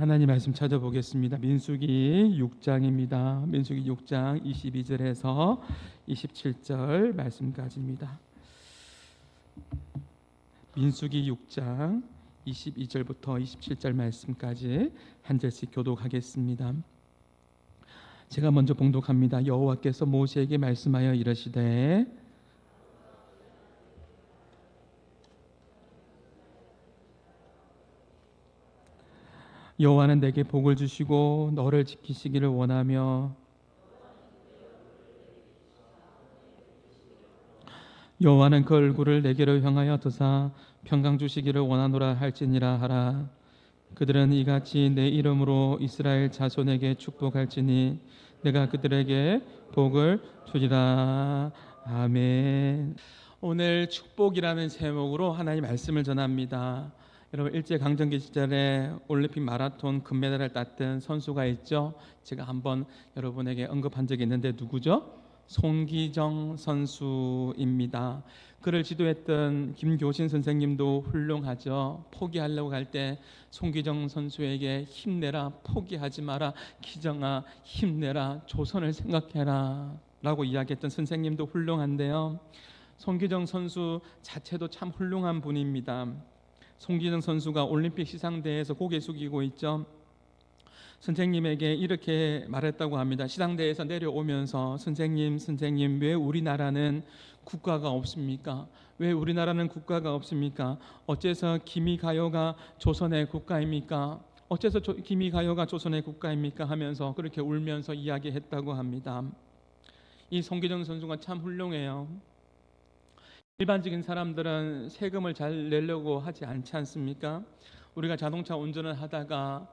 하나님 말씀 찾아보겠습니다. 민수기 6장입니다. 민수기 6장 22절에서 27절 말씀까지입니다. 민수기 6장 22절부터 27절 말씀까지 한 절씩 교독하겠습니다. 제가 먼저 봉독합니다. 여호와께서 모세에게 말씀하여 이르시되 여호와는 내게 복을 주시고 너를 지키시기를 원하며 여호와는 그 얼굴을 내게로 향하여 드사 평강 주시기를 원하노라 할지니라 하라. 그들은 이같이 내 이름으로 이스라엘 자손에게 축복할지니 내가 그들에게 복을 주리라. 아멘. 오늘 축복이라는 제목으로 하나님 말씀을 전합니다. 여러분, 일제강점기 시절에 올림픽 마라톤 금메달을 땄던 선수가 있죠. 제가 한번 여러분에게 언급한 적이 있는데 누구죠? 송기정 선수입니다. 그를 지도했던 김교신 선생님도 훌륭하죠. 포기하려고 할 때 송기정 선수에게 힘내라, 포기하지 마라, 기정아 힘내라, 조선을 생각해라 라고 이야기했던 선생님도 훌륭한데요, 송기정 선수 자체도 참 훌륭한 분입니다. 송기정 선수가 올림픽 시상대에서 고개 숙이고 있죠. 선생님에게 이렇게 말했다고 합니다. 시상대에서 내려오면서 선생님 왜 우리나라는 국가가 없습니까? 왜 우리나라는 국가가 없습니까? 어째서 기미가요가 조선의 국가입니까? 어째서 기미가요가 조선의 국가입니까? 하면서 그렇게 울면서 이야기했다고 합니다. 이 송기정 선수가 참 훌륭해요. 일반적인 사람들은 세금을 잘 내려고 하지 않지 않습니까? 우리가 자동차 운전을 하다가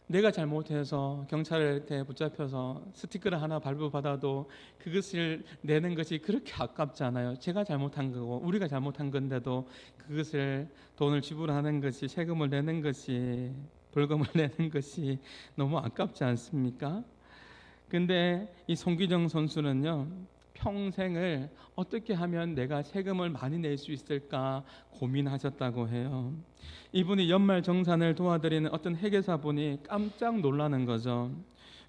내가 잘못해서 경찰한테 붙잡혀서 스티커를 하나 발부받아도 그것을 내는 것이 그렇게 아깝잖아요. 제가 잘못한 거고 우리가 잘못한 건데도 그것을 돈을 지불하는 것이, 세금을 내는 것이, 벌금을 내는 것이 너무 아깝지 않습니까? 근데 이 송기정 선수는요, 평생을 어떻게 하면 내가 세금을 많이 낼 수 있을까 고민하셨다고 해요. 이분이 연말 정산을 도와드리는 어떤 회계사분이 깜짝 놀라는 거죠.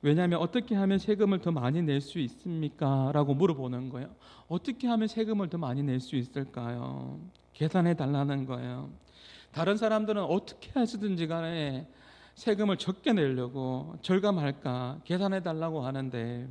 왜냐하면 어떻게 하면 세금을 더 많이 낼 수 있습니까? 라고 물어보는 거예요. 어떻게 하면 세금을 더 많이 낼 수 있을까요? 계산해 달라는 거예요. 다른 사람들은 어떻게 하시든지 간에 세금을 적게 내려고 절감할까 계산해 달라고 하는데,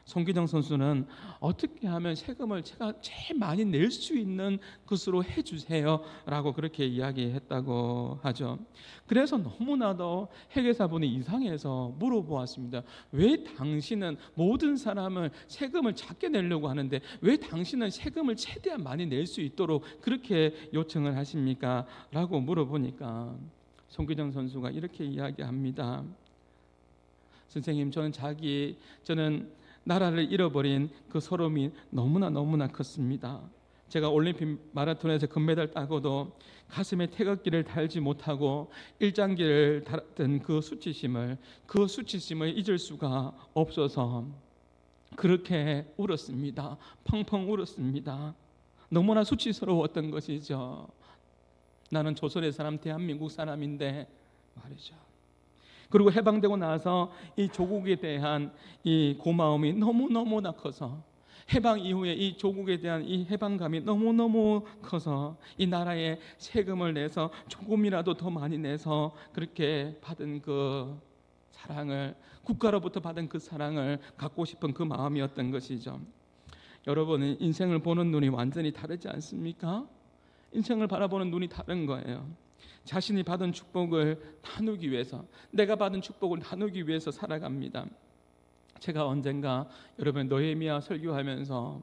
송기정 선수는 어떻게 하면 세금을 제가 제일 많이 낼 수 있는 것으로 해주세요 라고 그렇게 이야기했다고 하죠. 그래서 너무나도 회계사분이 이상해서 물어보았습니다. 왜 당신은 모든 사람을 세금을 작게 내려고 하는데 왜 당신은 세금을 최대한 많이 낼 수 있도록 그렇게 요청을 하십니까? 라고 물어보니까 송기정 선수가 이렇게 이야기합니다. 선생님, 저는 나라를 잃어버린 그 서러움이 너무나 컸습니다. 제가 올림픽 마라톤에서 금메달 따고도 가슴에 태극기를 달지 못하고 일장기를 달았던 그 수치심을 잊을 수가 없어서 그렇게 울었습니다. 펑펑 울었습니다. 너무나 수치스러웠던 것이죠. 나는 조선의 사람, 대한민국 사람인데 말이죠. 그리고 해방되고 나서 이 조국에 대한 이 고마움이 너무나 커서, 해방 이후에 이 조국에 대한 이 해방감이 너무 커서 이 나라에 세금을 내서 조금이라도 더 많이 내서 그렇게 받은 그 사랑을, 국가로부터 받은 그 사랑을 갖고 싶은 그 마음이었던 것이죠. 여러분은 인생을 보는 눈이 완전히 다르지 않습니까? 인생을 바라보는 눈이 다른 거예요. 자신이 받은 축복을 나누기 위해서, 내가 받은 축복을 나누기 위해서 살아갑니다. 제가 언젠가 여러분 느헤미야 설교하면서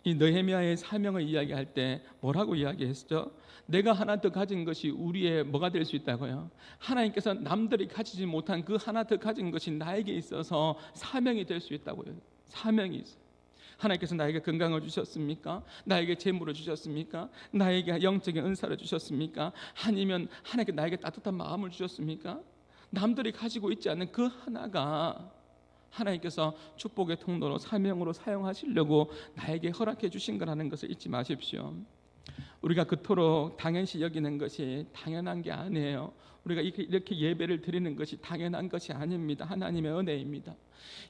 이 느헤미야의 사명을 이야기할 때 뭐라고 이야기했죠? 내가 하나 더 가진 것이 우리의 뭐가 될 수 있다고요? 하나님께서 남들이 가지지 못한 그 하나 더 가진 것이 나에게 있어서 사명이 될 수 있다고요. 사명이 있어요. 하나님께서 나에게 건강을 주셨습니까? 나에게 재물을 주셨습니까? 나에게 영적인 은사를 주셨습니까? 아니면 하나님께 나에게 따뜻한 마음을 주셨습니까? 남들이 가지고 있지 않는 그 하나가 하나님께서 축복의 통로로 사명으로 사용하시려고 나에게 허락해 주신 거라는 것을 잊지 마십시오. 우리가 그토록 당연시 여기는 것이 당연한 게 아니에요. 우리가 이렇게 예배를 드리는 것이 당연한 것이 아닙니다. 하나님의 은혜입니다.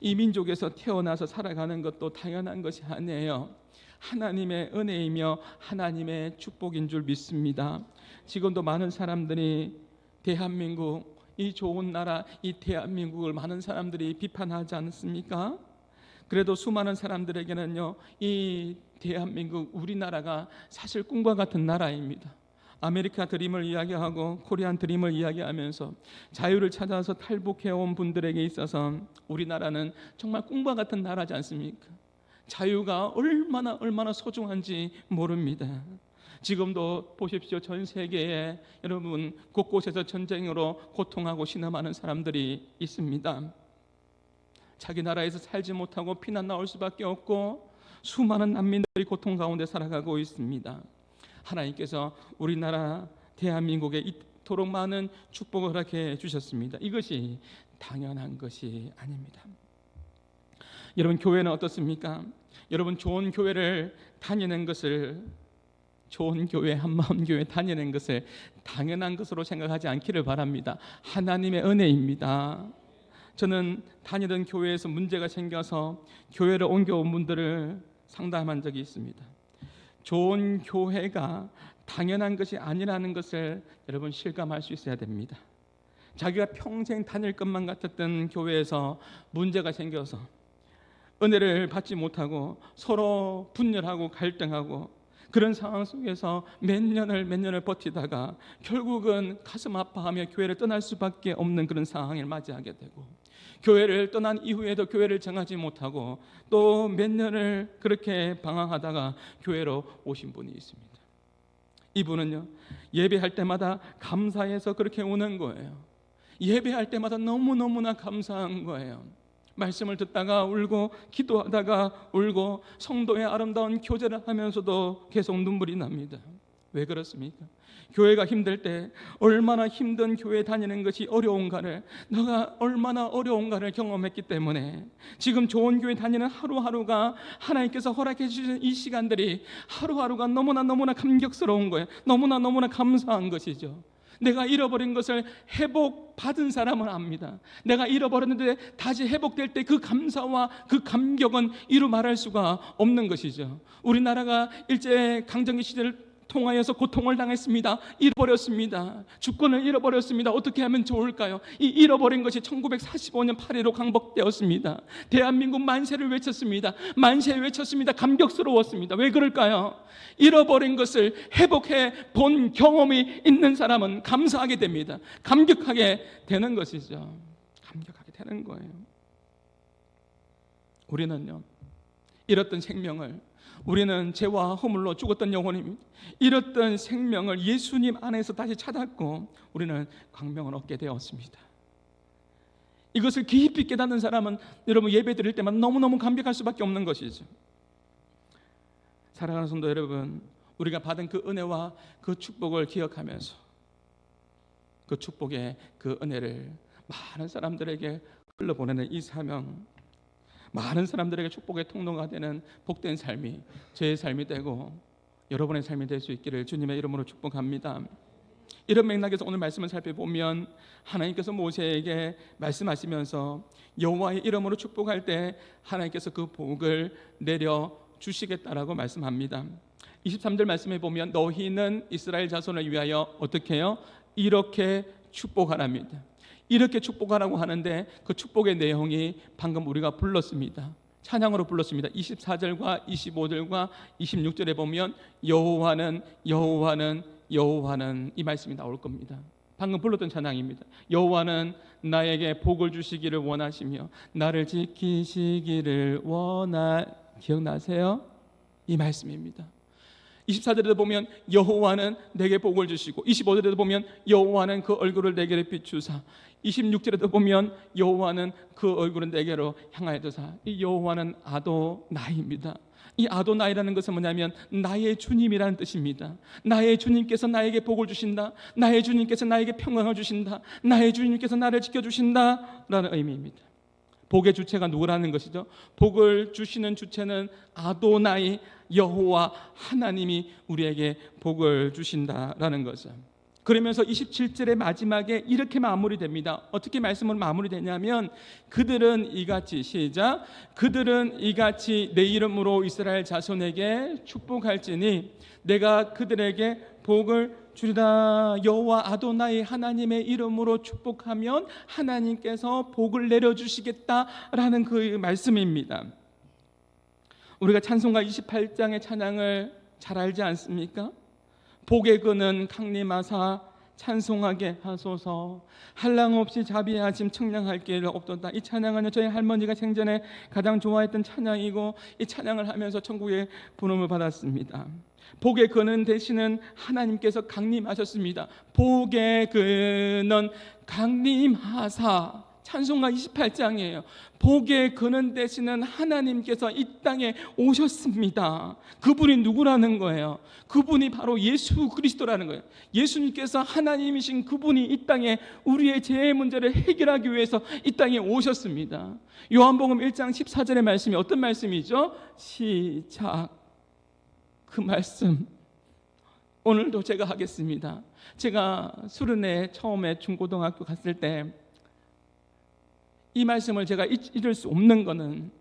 이 민족에서 태어나서 살아가는 것도 당연한 것이 아니에요. 하나님의 은혜이며 하나님의 축복인 줄 믿습니다. 지금도 많은 사람들이 대한민국, 이 좋은 나라, 이 대한민국을 많은 사람들이 비판하지 않습니까? 그래도 수많은 사람들에게는요, 이 대한민국, 우리나라가 사실 꿈과 같은 나라입니다. 아메리카 드림을 이야기하고 코리안 드림을 이야기하면서 자유를 찾아서 탈북해온 분들에게 있어서 우리나라는 정말 꿈과 같은 나라지 않습니까? 자유가 얼마나 소중한지 모릅니다. 지금도 보십시오. 전 세계에 여러분 곳곳에서 전쟁으로 고통하고 신음하는 사람들이 있습니다. 자기 나라에서 살지 못하고 피난 나올 수밖에 없고 수많은 난민들이 고통 가운데 살아가고 있습니다. 하나님께서 우리나라 대한민국에 이토록 많은 축복을 허락해 주셨습니다. 이것이 당연한 것이 아닙니다. 여러분, 교회는 어떻습니까? 여러분, 좋은 교회를 다니는 것을, 좋은 교회, 한마음 교회 다니는 것을 당연한 것으로 생각하지 않기를 바랍니다. 하나님의 은혜입니다. 저는 다니던 교회에서 문제가 생겨서 교회를 옮겨온 분들을 상담한 적이 있습니다. 좋은 교회가 당연한 것이 아니라는 것을 여러분 실감할 수 있어야 됩니다. 자기가 평생 다닐 것만 같았던 교회에서 문제가 생겨서 은혜를 받지 못하고 서로 분열하고 갈등하고 그런 상황 속에서 몇 년을 버티다가 결국은 가슴 아파하며 교회를 떠날 수밖에 없는 그런 상황을 맞이하게 되고, 교회를 떠난 이후에도 교회를 정하지 못하고 또 몇 년을 그렇게 방황하다가 교회로 오신 분이 있습니다. 이분은요, 예배할 때마다 감사해서 그렇게 오는 거예요. 예배할 때마다 너무너무나 감사한 거예요. 말씀을 듣다가 울고 기도하다가 울고 성도의 아름다운 교제를 하면서도 계속 눈물이 납니다. 왜 그렇습니까? 교회가 힘들 때 얼마나 힘든 교회 다니는 것이 어려운가를, 내가 얼마나 어려운가를 경험했기 때문에 지금 좋은 교회 다니는 하루하루가, 하나님께서 허락해 주신 이 시간들이 하루하루가 너무나 감격스러운 거예요. 너무나 감사한 것이죠. 내가 잃어버린 것을 회복받은 사람은 압니다. 내가 잃어버렸는데 다시 회복될 때 그 감사와 그 감격은 이루 말할 수가 없는 것이죠. 우리나라가 일제 강점기 시대를 통하여서 고통을 당했습니다. 잃어버렸습니다. 주권을 잃어버렸습니다. 어떻게 하면 좋을까요? 이 잃어버린 것이 1945년 8.15 강복되었습니다. 대한민국 만세를 외쳤습니다. 만세 외쳤습니다. 감격스러웠습니다. 왜 그럴까요? 잃어버린 것을 회복해 본 경험이 있는 사람은 감사하게 됩니다. 감격하게 되는 것이죠. 감격하게 되는 거예요. 우리는요, 잃었던 생명을, 우리는 죄와 허물로 죽었던 영혼입니다. 잃었던 생명을 예수님 안에서 다시 찾았고 우리는 광명을 얻게 되었습니다. 이것을 깊이 깨닫는 사람은 여러분 예배 드릴 때마다 너무너무 감격할 수밖에 없는 것이죠. 사랑하는 성도 여러분, 우리가 받은 그 은혜와 그 축복을 기억하면서 그 축복의 그 은혜를 많은 사람들에게 흘려보내는 이 사명, 많은 사람들에게 축복의 통로가 되는 복된 삶이 제 삶이 되고 여러분의 삶이 될 수 있기를 주님의 이름으로 축복합니다. 이런 맥락에서 오늘 말씀을 살펴보면 하나님께서 모세에게 말씀하시면서 여호와의 이름으로 축복할 때 하나님께서 그 복을 내려 주시겠다라고 말씀합니다. 23절 말씀해 보면 너희는 이스라엘 자손을 위하여 어떻게 해요? 이렇게 축복하랍니다. 이렇게 축복하라고 하는데 그 축복의 내용이 방금 우리가 불렀습니다. 찬양으로 불렀습니다. 24절과 25절과 26절에 보면 여호와는 이 말씀이 나올 겁니다. 방금 불렀던 찬양입니다. 여호와는 나에게 복을 주시기를 원하시며 나를 지키시기를 기억나세요? 이 말씀입니다. 24절에도 보면 여호와는 내게 복을 주시고 25절에도 보면 여호와는 그 얼굴을 내게로 비추사 26절에도 보면 여호와는 그 얼굴을 내게로 향하여 두사. 이 여호와는 아도나이입니다. 이 아도나이라는 것은 뭐냐면 나의 주님이라는 뜻입니다. 나의 주님께서 나에게 복을 주신다. 나의 주님께서 나에게 평강을 주신다. 나의 주님께서 나를 지켜주신다 라는 의미입니다. 복의 주체가 누구라는 것이죠? 복을 주시는 주체는 아도나이 여호와 하나님이 우리에게 복을 주신다라는 거죠. 그러면서 27절의 마지막에 이렇게 마무리됩니다. 어떻게 말씀을 마무리되냐면 그들은 이같이 시작 그들은 이같이 내 이름으로 이스라엘 자손에게 축복할지니 내가 그들에게 복을 주리라. 여호와 아도나이 하나님의 이름으로 축복하면 하나님께서 복을 내려주시겠다라는 그 말씀입니다. 우리가 찬송가 28장의 찬양을 잘 알지 않습니까? 복의 근은 강림하사 찬송하게 하소서 한량 없이 자비하심 청량할 길 없도다. 이 찬양은 저희 할머니가 생전에 가장 좋아했던 찬양이고 이 찬양을 하면서 천국의 부름을 받았습니다. 복의 근원 되시는 하나님께서 강림하셨습니다. 복의 근원 강림하사 찬송가 28장이에요. 복의 근원 되시는 하나님께서 이 땅에 오셨습니다. 그분이 누구라는 거예요? 그분이 바로 예수 그리스도라는 거예요. 예수님께서 하나님이신 그분이 이 땅에 우리의 죄의 문제를 해결하기 위해서 이 땅에 오셨습니다. 요한복음 1장 14절의 말씀이 어떤 말씀이죠? 시작. 그 말씀 오늘도 제가 하겠습니다. 제가 수련회 처음에 중고등학교 갔을 때 이 말씀을 제가 잊을 수 없는 것은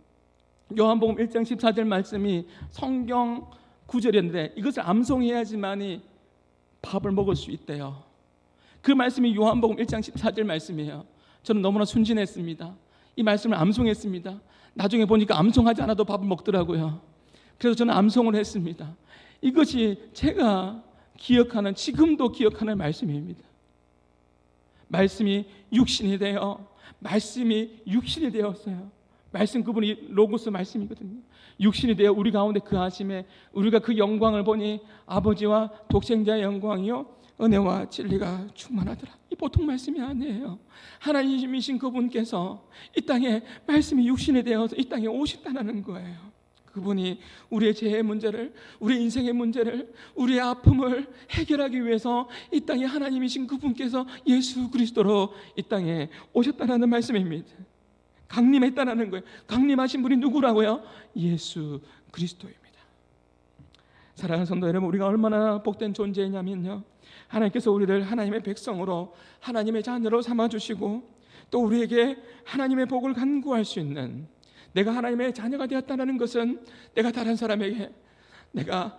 요한복음 1장 14절 말씀이 성경 구절인데 이것을 암송해야지만이 밥을 먹을 수 있대요. 그 말씀이 요한복음 1장 14절 말씀이에요. 저는 너무나 순진했습니다. 이 말씀을 암송했습니다. 나중에 보니까 암송하지 않아도 밥을 먹더라고요. 그래서 저는 암송을 했습니다. 이것이 제가 기억하는 지금도 기억하는 말씀입니다. 말씀이 육신이 되어 말씀이 육신이 되었어요. 말씀 그분이 로고스 말씀이거든요. 육신이 되어 우리 가운데 그하심에 우리가 그 영광을 보니 아버지와 독생자의 영광이요 은혜와 진리가 충만하더라. 이 보통 말씀이 아니에요. 하나님이신 그분께서 이 땅에 말씀이 육신이 되어서 이 땅에 오셨다는 거예요. 그분이 우리의 죄의 문제를, 우리 인생의 문제를, 우리의 아픔을 해결하기 위해서 이 땅에 하나님이신 그분께서 예수 그리스도로 이 땅에 오셨다는 말씀입니다. 강림했다는 거예요. 강림하신 분이 누구라고요? 예수 그리스도입니다. 사랑하는 성도 여러분, 우리가 얼마나 복된 존재냐면요, 하나님께서 우리를 하나님의 백성으로 하나님의 자녀로 삼아주시고 또 우리에게 하나님의 복을 간구할 수 있는, 내가 하나님의 자녀가 되었다는 것은 내가 다른 사람에게 내가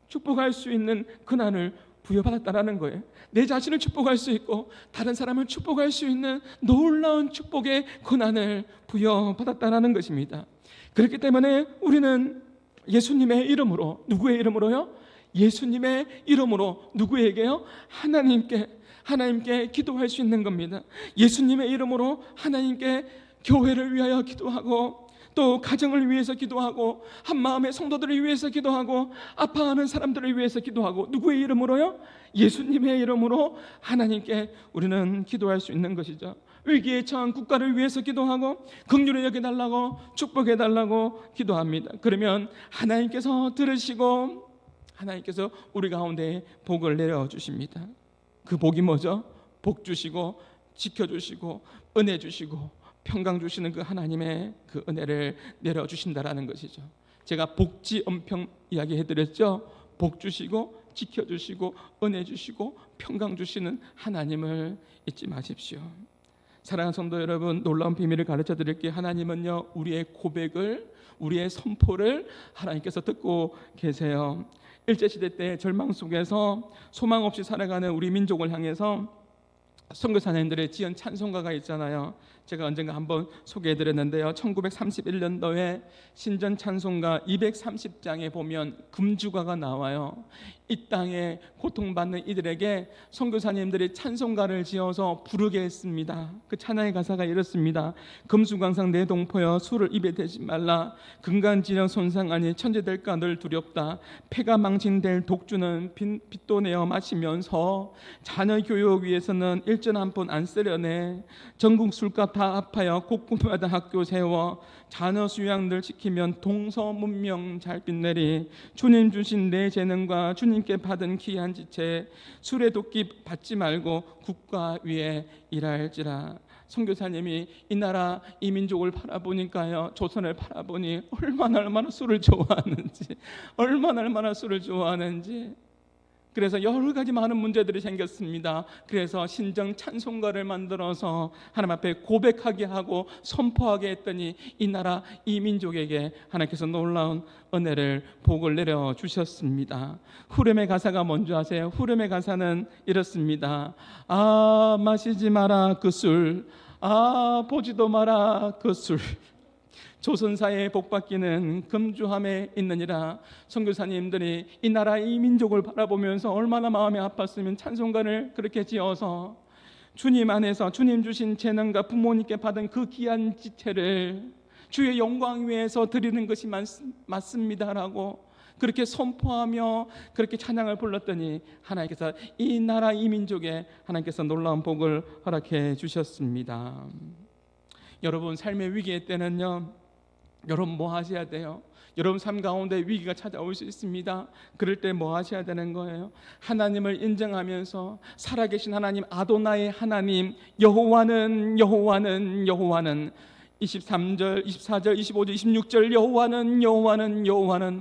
축복할 수 있는 권한을 부여받았다는 거예요. 내 자신을 축복할 수 있고 다른 사람을 축복할 수 있는 놀라운 축복의 권한을 부여받았다는 것입니다. 그렇기 때문에 우리는 예수님의 이름으로, 누구의 이름으로요? 예수님의 이름으로 누구에게요? 하나님께 기도할 수 있는 겁니다. 예수님의 이름으로 하나님께 교회를 위하여 기도하고 또 가정을 위해서 기도하고 한마음의 성도들을 위해서 기도하고 아파하는 사람들을 위해서 기도하고 누구의 이름으로요? 예수님의 이름으로 하나님께 우리는 기도할 수 있는 것이죠. 위기에 처한 국가를 위해서 기도하고 긍휼히 여겨달라고 축복해달라고 기도합니다. 그러면 하나님께서 들으시고 하나님께서 우리 가운데 복을 내려주십니다. 그 복이 뭐죠? 복 주시고 지켜주시고 은혜 주시고 평강 주시는 그 하나님의 그 은혜를 내려주신다라는 것이죠. 제가 복지 은평 이야기해드렸죠. 복 주시고 지켜주시고 은혜 주시고 평강 주시는 하나님을 잊지 마십시오. 사랑하는 성도 여러분, 놀라운 비밀을 가르쳐 드릴게요. 하나님은요, 우리의 고백을, 우리의 선포를 하나님께서 듣고 계세요. 일제시대 때 절망 속에서 소망 없이 살아가는 우리 민족을 향해서 선교사님들의 지은 찬송가가 있잖아요. 제가 언젠가 한번 소개해드렸는데요. 1931년도에 신전 찬송가 230장에 보면 금주가가 나와요. 이 땅에 고통받는 이들에게 선교사님들이 찬송가를 지어서 부르게 했습니다. 그 찬양의 가사가 이렇습니다. 금수강상 내 동포여 술을 입에 대지 말라. 근간지령 손상하니 천재될까 늘 두렵다. 폐가 망신될 독주는 빚도 내어 마시면서 자녀 교육 위해서는 일전 한 푼 안 쓰려네. 전국 술값 다 아파요. 곳곳마다 학교 세워 자녀 수양들 지키면 동서 문명 잘 빛내리. 주님 주신 내 재능과 주님께 받은 귀한 지체 술에 도끼 받지 말고 국가 위에 일할지라. 선교사님이 이 나라 이 민족을 바라보니까요, 조선을 바라보니 얼마나 술을 좋아하는지, 얼마나 술을 좋아하는지. 그래서 여러 가지 많은 문제들이 생겼습니다. 그래서 신정 찬송가를 만들어서 하나님 앞에 고백하게 하고 선포하게 했더니 이 나라 이 민족에게 하나님께서 놀라운 은혜를 복을 내려 주셨습니다. 후렴의 가사가 뭔지 아세요? 후렴의 가사는 이렇습니다. 아 마시지 마라 그 술, 아 보지도 마라 그 술, 조선사에 복받기는 금주함에 있느니라. 선교사님들이 이 나라 이 민족을 바라보면서 얼마나 마음이 아팠으면 찬송가를 그렇게 지어서 주님 안에서 주님 주신 재능과 부모님께 받은 그 귀한 지체를 주의 영광 위에서 드리는 것이 맞습니다라고 그렇게 선포하며 그렇게 찬양을 불렀더니 하나님께서 이 나라 이 민족에 하나님께서 놀라운 복을 허락해 주셨습니다. 여러분 삶의 위기의 때는요, 여러분 뭐 하셔야 돼요? 여러분 삶 가운데 위기가 찾아올 수 있습니다. 그럴 때 뭐 하셔야 되는 거예요? 하나님을 인정하면서 살아계신 하나님 아도나의 하나님 여호와는 23절, 24절, 25절, 26절 여호와는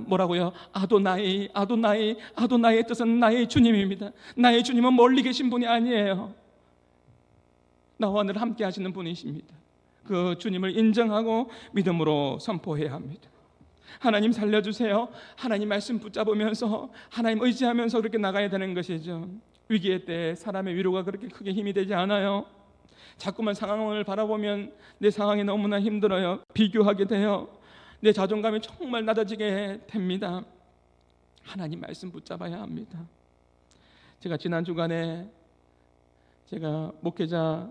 뭐라고요? 아도나의 뜻은 나의 주님입니다. 나의 주님은 멀리 계신 분이 아니에요. 나와 늘 함께 하시는 분이십니다. 그 주님을 인정하고 믿음으로 선포해야 합니다. 하나님 살려주세요. 하나님 말씀 붙잡으면서 하나님 의지하면서 그렇게 나가야 되는 것이죠. 위기의 때 사람의 위로가 그렇게 크게 힘이 되지 않아요. 자꾸만 상황을 바라보면 내 상황이 너무나 힘들어요. 비교하게 돼요. 내 자존감이 정말 낮아지게 됩니다. 하나님 말씀 붙잡아야 합니다. 제가 지난 주간에 제가 목회자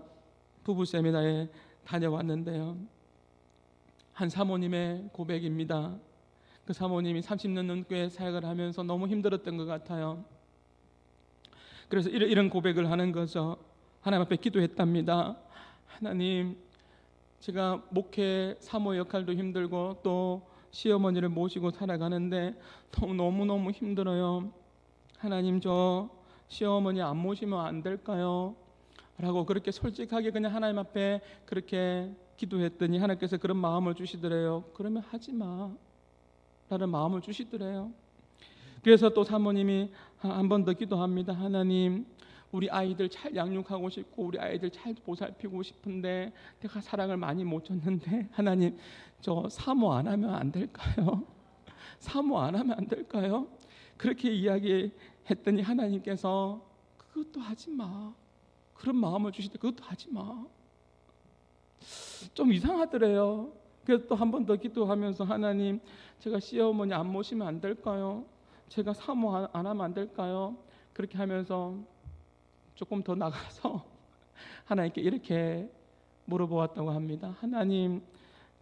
부부 세미나에 다녀왔는데요, 한 사모님의 고백입니다. 그 사모님이 30년 넘게 사역을 하면서 너무 힘들었던 것 같아요. 그래서 이런 고백을 하는 거죠. 하나님 앞에 기도했답니다. 하나님, 제가 목회 사모 역할도 힘들고 또 시어머니를 모시고 살아가는데 너무너무 힘들어요. 하나님, 저 시어머니 안 모시면 안 될까요? 라고 그렇게 솔직하게 그냥 하나님 앞에 그렇게 기도했더니 하나님께서 그런 마음을 주시더래요. 그러면 하지 마 라는 마음을 주시더래요. 그래서 또 사모님이 한 번 더 기도합니다. 하나님, 우리 아이들 잘 양육하고 싶고 우리 아이들 잘 보살피고 싶은데 내가 사랑을 많이 못 줬는데 하나님, 저 사모 안 하면 안 될까요? 사모 안 하면 안 될까요? 그렇게 이야기했더니 하나님께서 그것도 하지 마, 그런 마음을 주실 때 그것도 하지 마. 좀 이상하더래요. 그래서 또 한 번 더 기도하면서 하나님, 제가 시어머니 안 모시면 안 될까요? 제가 사모 안 하면 안 될까요? 그렇게 하면서 조금 더 나가서 하나님께 이렇게 물어보았다고 합니다. 하나님,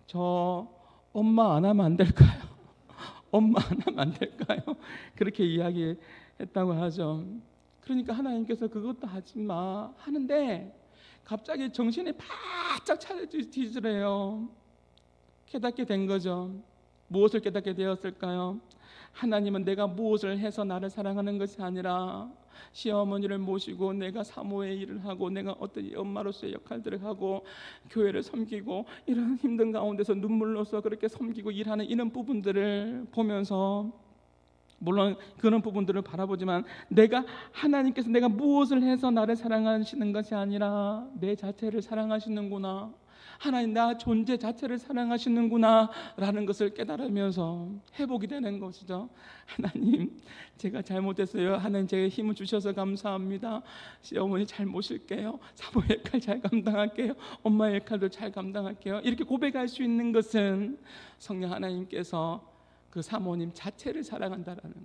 저 엄마 안 하면 안 될까요? 엄마 안 하면 안 될까요? 그렇게 이야기했다고 하죠. 그러니까 하나님께서 그것도 하지 마 하는데 갑자기 정신이 바짝 차려지더래요. 깨닫게 된 거죠. 무엇을 깨닫게 되었을까요? 하나님은 내가 무엇을 해서 나를 사랑하는 것이 아니라 시어머니를 모시고 내가 사모의 일을 하고 내가 어떤 엄마로서의 역할들을 하고 교회를 섬기고 이런 힘든 가운데서 눈물로서 그렇게 섬기고 일하는 이런 부분들을 보면서, 물론 그런 부분들을 바라보지만 하나님께서 내가 무엇을 해서 나를 사랑하시는 것이 아니라 내 자체를 사랑하시는구나, 하나님 나 존재 자체를 사랑하시는구나 라는 것을 깨달으면서 회복이 되는 것이죠. 하나님, 제가 잘못했어요. 하나님, 제게 힘을 주셔서 감사합니다. 시어머니 잘 모실게요. 사모 역할 잘 감당할게요. 엄마 역할도 잘 감당할게요. 이렇게 고백할 수 있는 것은 성령 하나님께서 그 사모님 자체를 사랑한다라는 것,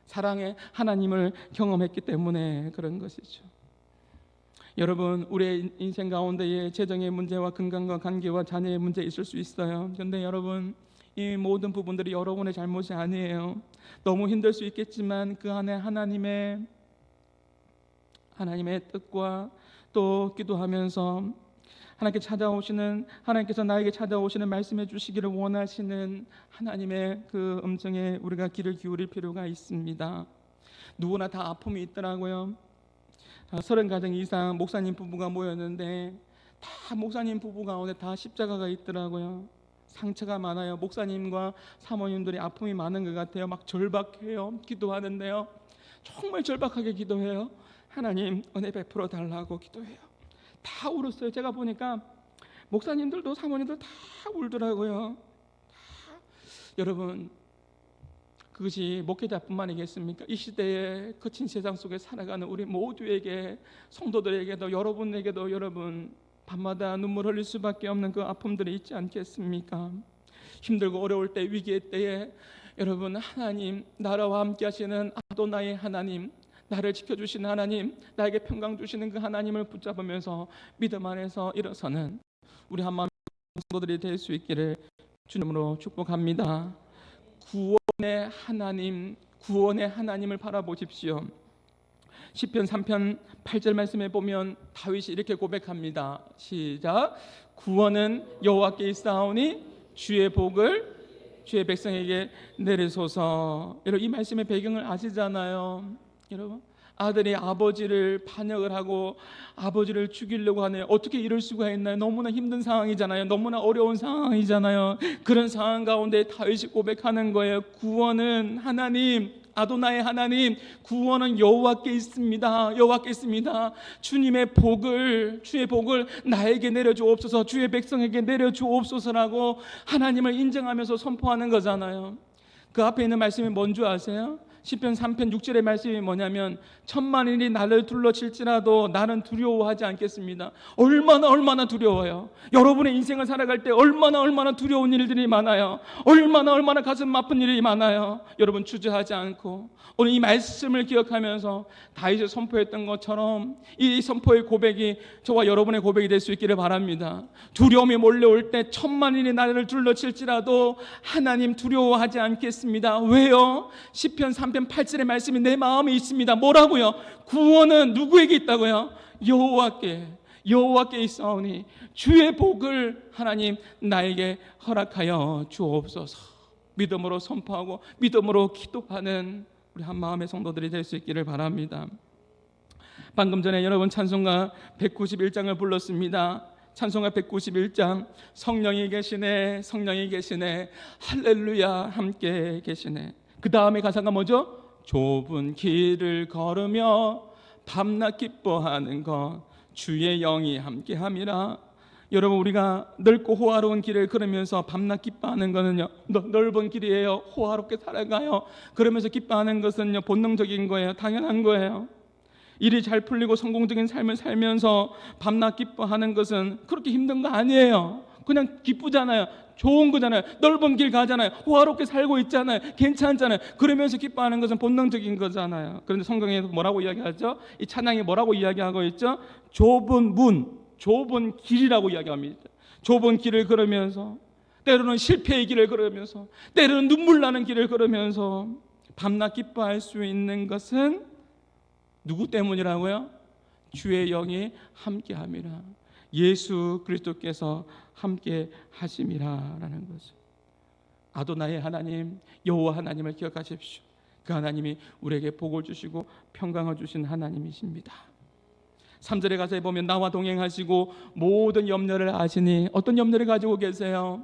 사랑의 하나님을 경험했기 때문에 그런 것이죠. 여러분, 우리의 인생 가운데에 재정의 문제와 건강과 관계와 자녀의 문제 있을 수 있어요. 그런데 여러분, 이 모든 부분들이 여러분의 잘못이 아니에요. 너무 힘들 수 있겠지만 그 안에 하나님의 뜻과 또 기도하면서 하나님께서 나에게 찾아오시는 말씀해 주시기를 원하시는 하나님의 그 음성에 우리가 귀를 기울일 필요가 있습니다. 누구나 다 아픔이 있더라고요. 30가정 이상 목사님 부부가 모였는데 다 목사님 부부 가운데 다 십자가가 있더라고요. 상처가 많아요. 목사님과 사모님들이 아픔이 많은 것 같아요. 막 절박해요. 기도하는데요, 정말 절박하게 기도해요. 하나님 은혜 베풀어 달라고 기도해요. 다 울었어요. 제가 보니까 목사님들도 사모님들 다 울더라고요. 여러분, 그것이 목회자뿐만이겠습니까? 이 시대에 거친 세상 속에 살아가는 우리 모두에게, 성도들에게도, 여러분에게도 여러분 밤마다 눈물 흘릴 수밖에 없는 그 아픔들이 있지 않겠습니까? 힘들고 어려울 때, 위기의 때에 여러분, 하나님, 나라와 함께 하시는 아도나의 하나님, 나를 지켜주시는 하나님, 나에게 평강 주시는 그 하나님을 붙잡으면서 믿음 안에서 일어서는 우리 한마음 성도들이 될 수 있기를 주님으로 축복합니다. 구원의 하나님, 구원의 하나님을 바라보십시오. 시편 3편 8절 말씀에 보면 다윗이 이렇게 고백합니다. 시작. 구원은 여호와께 있사오니 주의 복을 주의 백성에게 내리소서. 여러분, 이 말씀의 배경을 아시잖아요. 여러분, 아들이 아버지를 반역을 하고 아버지를 죽이려고 하네요. 어떻게 이럴 수가 있나요? 너무나 힘든 상황이잖아요. 너무나 어려운 상황이잖아요. 그런 상황 가운데 다윗이 고백하는 거예요. 구원은 하나님, 아도나의 하나님, 구원은 여호와께 있습니다. 여호와께 있습니다. 주님의 복을, 주의 복을 나에게 내려주옵소서, 주의 백성에게 내려주옵소서라고 하나님을 인정하면서 선포하는 거잖아요. 그 앞에 있는 말씀이 뭔 줄 아세요? 시편 3편 6절의 말씀이 뭐냐면, 천만인이 나를 둘러칠지라도 나는 두려워하지 않겠습니다. 얼마나 두려워요. 여러분의 인생을 살아갈 때 얼마나 두려운 일들이 많아요. 얼마나 가슴 아픈 일이 많아요. 여러분, 주저하지 않고 오늘 이 말씀을 기억하면서 다윗이 선포했던 것처럼 이 선포의 고백이 저와 여러분의 고백이 될 수 있기를 바랍니다. 두려움이 몰려올 때 천만인이 나를 둘러칠지라도 하나님 두려워하지 않겠습니다. 왜요? 시편 3편 8절의 말씀이 내 마음에 있습니다. 뭐라고요? 구원은 누구에게 있다고요? 여호와께 있사오니 주의 복을 하나님 나에게 허락하여 주옵소서. 믿음으로 선포하고 믿음으로 기도하는 우리 한마음의 성도들이 될 수 있기를 바랍니다. 방금 전에 여러분 찬송가 191장을 불렀습니다. 찬송가 191장, 성령이 계시네, 성령이 계시네, 할렐루야, 함께 계시네. 그 다음에 가사가 뭐죠? 좁은 길을 걸으며 밤낮 기뻐하는 것 주의 영이 함께함이라. 여러분, 우리가 넓고 호화로운 길을 걸으면서 밤낮 기뻐하는 것은요, 넓은 길이에요. 호화롭게 살아가요. 그러면서 기뻐하는 것은요, 본능적인 거예요. 당연한 거예요. 일이 잘 풀리고 성공적인 삶을 살면서 밤낮 기뻐하는 것은 그렇게 힘든 거 아니에요. 그냥 기쁘잖아요. 좋은 거잖아요. 넓은 길 가잖아요. 호화롭게 살고 있잖아요. 괜찮잖아요. 그러면서 기뻐하는 것은 본능적인 거잖아요. 그런데 성경에서 뭐라고 이야기하죠? 이 찬양이 뭐라고 이야기하고 있죠? 좁은 문, 좁은 길이라고 이야기합니다. 좁은 길을 걸으면서, 때로는 실패의 길을 걸으면서, 때로는 눈물 나는 길을 걸으면서 밤낮 기뻐할 수 있는 것은 누구 때문이라고요? 주의 영이 함께함이라. 예수 그리스도께서 함께 하심이라라는 거죠. 아도나의 하나님, 여호와 하나님을 기억하십시오. 그 하나님이 우리에게 복을 주시고 평강을 주신 하나님이십니다. 3절에 가서 보면 나와 동행하시고 모든 염려를 아시니. 어떤 염려를 가지고 계세요?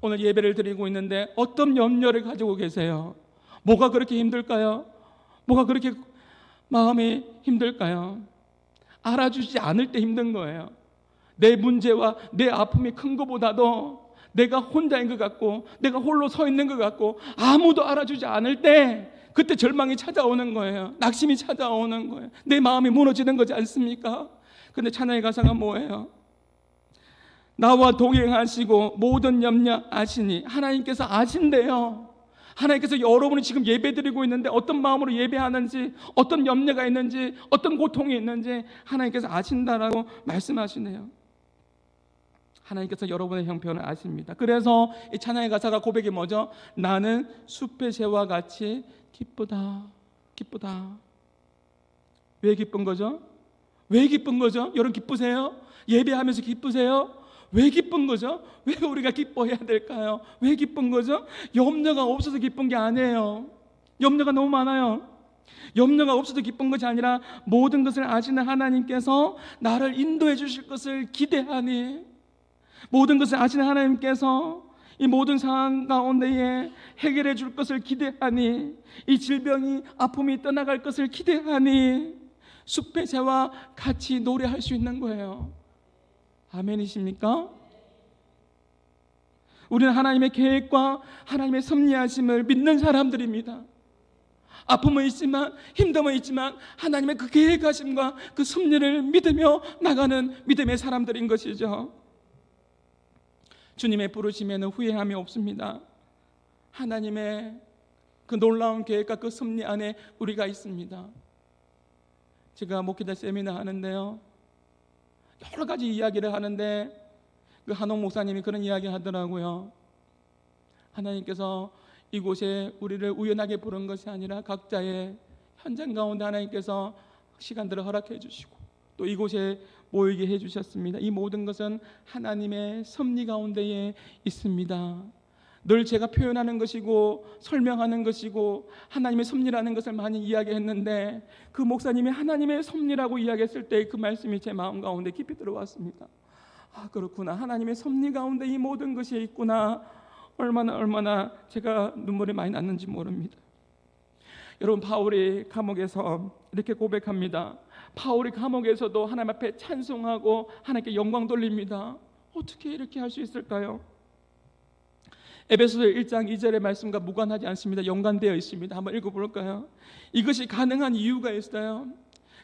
오늘 예배를 드리고 있는데 어떤 염려를 가지고 계세요? 뭐가 그렇게 힘들까요? 뭐가 그렇게 마음이 힘들까요? 알아주지 않을 때 힘든 거예요. 내 문제와 내 아픔이 큰 것보다도 내가 혼자인 것 같고, 내가 홀로 서 있는 것 같고, 아무도 알아주지 않을 때 그때 절망이 찾아오는 거예요. 낙심이 찾아오는 거예요. 내 마음이 무너지는 거지 않습니까? 근데 찬양의 가사가 뭐예요? 나와 동행하시고 모든 염려 아시니. 하나님께서 아신대요. 하나님께서 여러분이 지금 예배드리고 있는데 어떤 마음으로 예배하는지, 어떤 염려가 있는지, 어떤 고통이 있는지 하나님께서 아신다라고 말씀하시네요. 하나님께서 여러분의 형편을 아십니다. 그래서 이 찬양의 가사가 고백이 뭐죠? 나는 숲의 새와 같이 기쁘다. 기쁘다. 왜 기쁜 거죠? 왜 기쁜 거죠? 여러분 기쁘세요? 예배하면서 기쁘세요? 왜 기쁜 거죠? 왜 우리가 기뻐해야 될까요? 왜 기쁜 거죠? 염려가 없어서 기쁜 게 아니에요. 염려가 너무 많아요. 염려가 없어도 기쁜 것이 아니라 모든 것을 아시는 하나님께서 나를 인도해 주실 것을 기대하니, 모든 것을 아시는 하나님께서 이 모든 상황 가운데에 해결해 줄 것을 기대하니, 이 질병이 아픔이 떠나갈 것을 기대하니 숲의 새와 같이 노래할 수 있는 거예요. 아멘이십니까? 우리는 하나님의 계획과 하나님의 섭리하심을 믿는 사람들입니다. 아픔은 있지만, 힘듦은 있지만 하나님의 그 계획하심과 그 섭리를 믿으며 나가는 믿음의 사람들인 것이죠. 주님의 부르심에는 후회함이 없습니다. 하나님의 그 놀라운 계획과 그 섭리 안에 우리가 있습니다. 제가 목회자 세미나 하는데요, 여러 가지 이야기를 하는데 그 한옥 목사님이 그런 이야기 하더라고요. 하나님께서 이곳에 우리를 우연하게 부른 것이 아니라 각자의 현장 가운데 하나님께서 시간들을 허락해 주시고 또 이곳에 모이게 해 주셨습니다. 이 모든 것은 하나님의 섭리 가운데에 있습니다. 늘 제가 표현하는 것이고 설명하는 것이고 하나님의 섭리라는 것을 많이 이야기했는데, 그 목사님이 하나님의 섭리라고 이야기했을 때 그 말씀이 제 마음 가운데 깊이 들어왔습니다. 아, 그렇구나. 하나님의 섭리 가운데 이 모든 것이 있구나. 얼마나 제가 눈물이 많이 났는지 모릅니다. 여러분, 바울이 감옥에서 이렇게 고백합니다. 바울이 감옥에서도 하나님 앞에 찬송하고 하나님께 영광 돌립니다. 어떻게 이렇게 할 수 있을까요? 에베소서 1장 2절의 말씀과 무관하지 않습니다. 연관되어 있습니다. 한번 읽어볼까요? 이것이 가능한 이유가 있어요.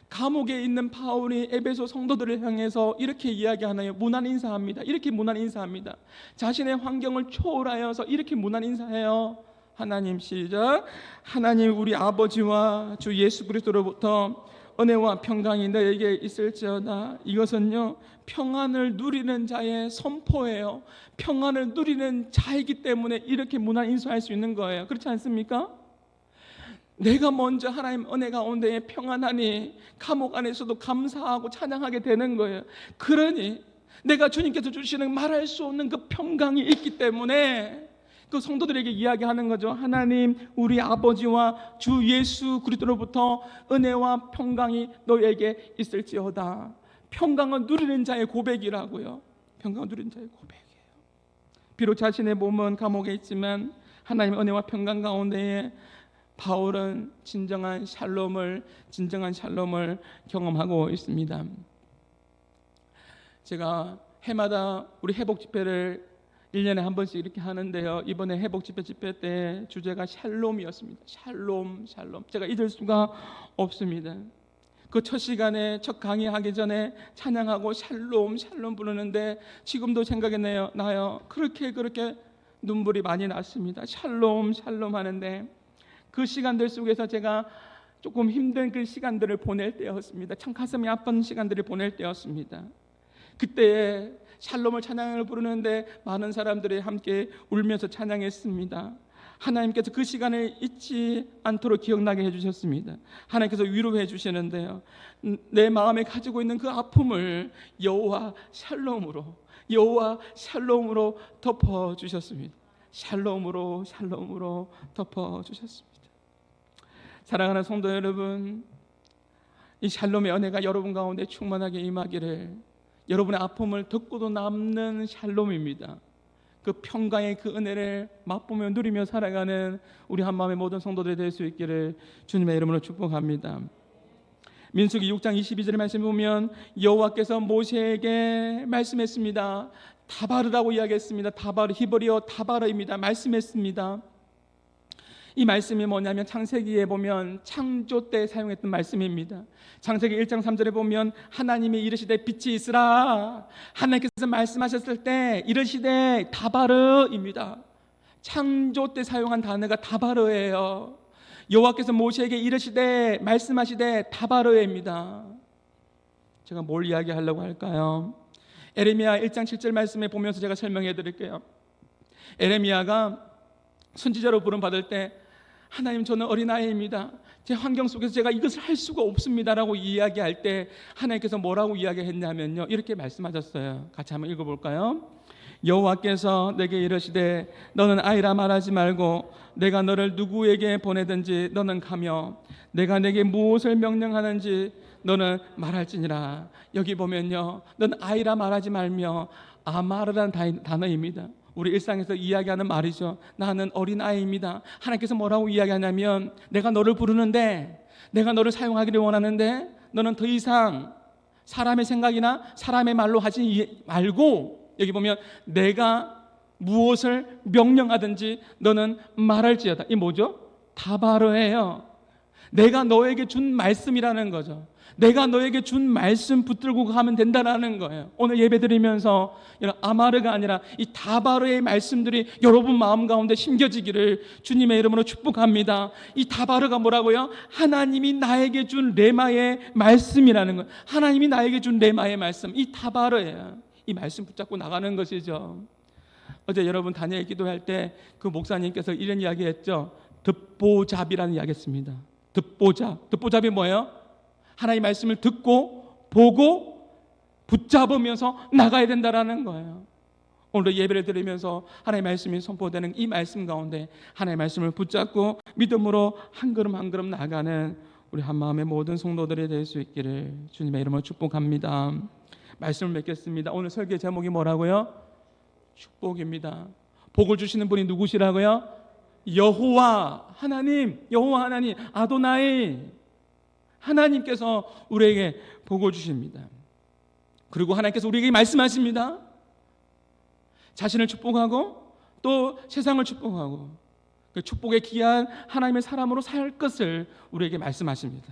감옥에 있는 바울이 에베소 성도들을 향해서 이렇게 이야기하나요? 문안 인사합니다. 이렇게 문안 인사합니다. 자신의 환경을 초월하여서 이렇게 문안 인사해요. 하나님, 시작. 하나님 우리 아버지와 주 예수 그리스도로부터 은혜와 평강이 너에게 있을지어다. 이것은요, 평안을 누리는 자의 선포예요. 평안을 누리는 자이기 때문에 이렇게 문안 인사할 수 있는 거예요. 그렇지 않습니까? 내가 먼저 하나님 은혜 가운데 평안하니 감옥 안에서도 감사하고 찬양하게 되는 거예요. 그러니 내가 주님께서 주시는 말할 수 없는 그 평강이 있기 때문에 그 성도들에게 이야기하는 거죠. 하나님 우리 아버지와 주 예수 그리스도로부터 은혜와 평강이 너에게 있을지어다. 평강을 누리는 자의 고백이라고요. 평강을 누리는 자의 고백이에요. 비록 자신의 몸은 감옥에 있지만 하나님의 은혜와 평강 가운데에 바울은 진정한 샬롬을 경험하고 있습니다. 제가 해마다 우리 회복 집회를 1년에 한 번씩 이렇게 하는데요, 이번에 회복 집회 때 주제가 샬롬이었습니다. 샬롬. 제가 잊을 수가 없습니다. 그 첫 시간에 첫 강의하기 전에 찬양하고 샬롬 부르는데 지금도 생각이 나요. 그렇게 눈물이 많이 났습니다. 샬롬 하는데 그 시간들 속에서 제가 조금 힘든 그 시간들을 보낼 때였습니다. 참 가슴이 아픈 시간들을 보낼 때였습니다. 그때 샬롬을 찬양을 부르는데 많은 사람들이 함께 울면서 찬양했습니다. 하나님께서 그 시간을 잊지 않도록 기억나게 해주셨습니다. 하나님께서 위로해 주시는데요, 내 마음에 가지고 있는 그 아픔을 여호와 샬롬으로 덮어주셨습니다. 샬롬으로 덮어주셨습니다. 사랑하는 성도 여러분, 이 샬롬의 은혜가 여러분 가운데 충만하게 임하기를, 여러분의 아픔을 덮고도 남는 샬롬입니다. 그 평강의 그 은혜를 맛보며 누리며 살아가는 우리 한마음의 모든 성도들이 될 수 있기를 주님의 이름으로 축복합니다. 민수기 6장 22절의 말씀 보면 여호와께서 모세에게 말씀했습니다. 다바르라고 이야기했습니다. 다바르, 히브리어 다바르입니다. 말씀했습니다. 이 말씀이 뭐냐면 창세기에 보면 창조 때 사용했던 말씀입니다. 창세기 1장 3절에 보면 하나님이 이르시되 빛이 있으라, 하나님께서 말씀하셨을 때 이르시되 다바르입니다. 창조 때 사용한 단어가 다바르예요. 여호와께서 모세에게 이르시되 말씀하시되 다바르입니다. 제가 뭘 이야기하려고 할까요? 에레미야 1장 7절 말씀에 보면서 제가 설명해 드릴게요. 에레미야가 선지자로 부름받을 때 하나님 저는 어린아이입니다, 제 환경 속에서 제가 이것을 할 수가 없습니다라고 이야기할 때 하나님께서 뭐라고 이야기했냐면요, 이렇게 말씀하셨어요. 같이 한번 읽어볼까요? 여호와께서 내게 이르시되 너는 아이라 말하지 말고 내가 너를 누구에게 보내든지 너는 가며 내가 내게 무엇을 명령하는지 너는 말할지니라. 여기 보면요, 너는 아이라 말하지 말며 아마르라는 단어입니다. 우리 일상에서 이야기하는 말이죠. 나는 어린아이입니다. 하나님께서 뭐라고 이야기하냐면 내가 너를 부르는데, 내가 너를 사용하기를 원하는데 너는 더 이상 사람의 생각이나 사람의 말로 하지 말고, 여기 보면 내가 무엇을 명령하든지 너는 말할지어다. 이 뭐죠? 다바르예요. 내가 너에게 준 말씀이라는 거죠. 내가 너에게 준 말씀 붙들고 가면 된다라는 거예요. 오늘 예배 드리면서 이런 아마르가 아니라 이 다바르의 말씀들이 여러분 마음 가운데 심겨지기를 주님의 이름으로 축복합니다. 이 다바르가 뭐라고요? 하나님이 나에게 준 레마의 말씀이라는 거예요. 하나님이 나에게 준 레마의 말씀, 이 다바르예요. 이 말씀 붙잡고 나가는 것이죠. 어제 여러분 다니엘 기도할 때 그 목사님께서 이런 이야기했죠. 듣보잡이라는 이야기했습니다. 듣보잡이 뭐예요? 하나님의 말씀을 듣고 보고 붙잡으면서 나가야 된다라는 거예요. 오늘 예배를 드리면서 하나님의 말씀이 선포되는 이 말씀 가운데 하나님의 말씀을 붙잡고 믿음으로 한 걸음 한 걸음 나가는 우리 한마음의 모든 성도들이 될 수 있기를 주님의 이름으로 축복합니다. 말씀을 맺겠습니다. 오늘 설교 제목이 뭐라고요? 축복입니다. 복을 주시는 분이 누구시라고요? 여호와 하나님, 여호와 하나님, 아도나이 하나님께서 우리에게 복을 주십니다. 그리고 하나님께서 우리에게 말씀하십니다. 자신을 축복하고 또 세상을 축복하고 그 축복에 귀한 하나님의 사람으로 살 것을 우리에게 말씀하십니다.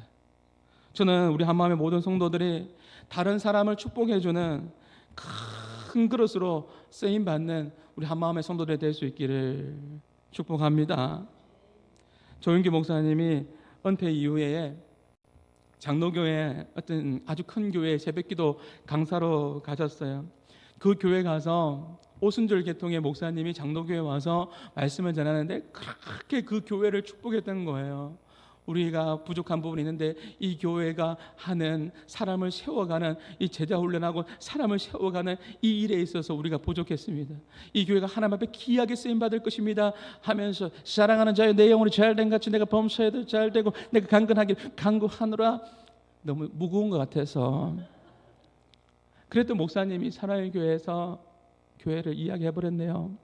저는 우리 한마음의 모든 성도들이 다른 사람을 축복해주는 큰 그릇으로 쓰임받는 우리 한마음의 성도들이 될 수 있기를 축복합니다. 조윤기 목사님이 은퇴 이후에 장로교회 어떤 아주 큰 교회 새벽기도 강사로 가셨어요. 그 교회 가서 오순절 계통의 목사님이 장로교회 와서 말씀을 전하는데 그렇게 그 교회를 축복했던 거예요. 우리가 부족한 부분이 있는데 이 교회가 하는 사람을 세워가는 이 제자 훈련하고 사람을 세워가는 이 일에 있어서 우리가 부족했습니다. 이 교회가 하나님 앞에 귀하게 쓰임받을 것입니다 하면서 사랑하는 자여 내 영혼이 잘된 같이 내가 범사에도 잘되고 내가 강건하길 간구하노라. 너무 무거운 것 같아서 그랬던 목사님이 사랑의 교회에서 교회를 이야기해버렸네요.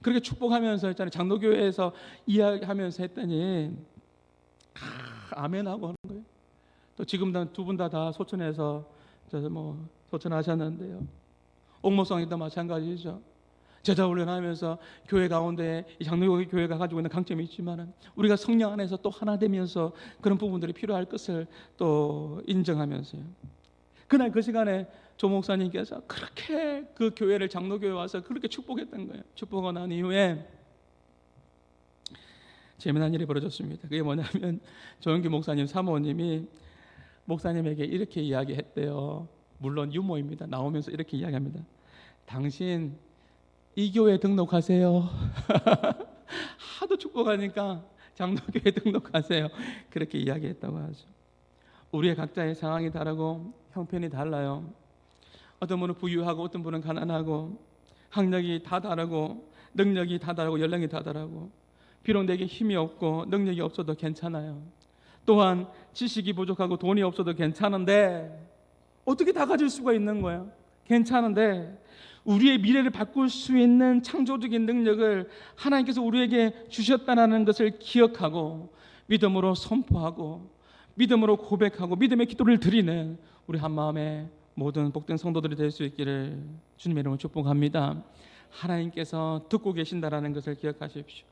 그렇게 축복하면서 했잖아요. 장로교회에서 이야기하면서 했더니 아멘하고 하는 거예요. 또 지금 두 분 다 소천에서 소천하셨는데요. 옥모성이도 마찬가지죠. 제자 훈련하면서 교회 가운데 이 장로교회 교회가 가지고 있는 강점이 있지만 우리가 성령 안에서 또 하나 되면서 그런 부분들이 필요할 것을 또 인정하면서요. 그날 그 시간에 조 목사님께서 그렇게 그 교회를 장로교회 와서 그렇게 축복했던 거예요. 축복하고 난 이후에 재미난 일이 벌어졌습니다. 그게 뭐냐면 조영기 목사님 사모님이 목사님에게 이렇게 이야기했대요. 물론 유머입니다. 나오면서 이렇게 이야기합니다. 당신 이 교회 등록하세요. 하도 축복하니까 장로교회 등록하세요. 그렇게 이야기했다고 하죠. 우리의 각자의 상황이 다르고 형편이 달라요. 어떤 분은 부유하고 어떤 분은 가난하고 학력이 다 다르고 능력이 다 다르고 연령이 다 다르고 비록 내게 힘이 없고 능력이 없어도 괜찮아요. 또한 지식이 부족하고 돈이 없어도 괜찮은데 어떻게 다 가질 수가 있는 거예요? 괜찮은데 우리의 미래를 바꿀 수 있는 창조적인 능력을 하나님께서 우리에게 주셨다는 것을 기억하고 믿음으로 선포하고 믿음으로 고백하고 믿음의 기도를 드리는 우리 한마음의 모든 복된 성도들이 될 수 있기를 주님의 이름으로 축복합니다. 하나님께서 듣고 계신다라는 것을 기억하십시오.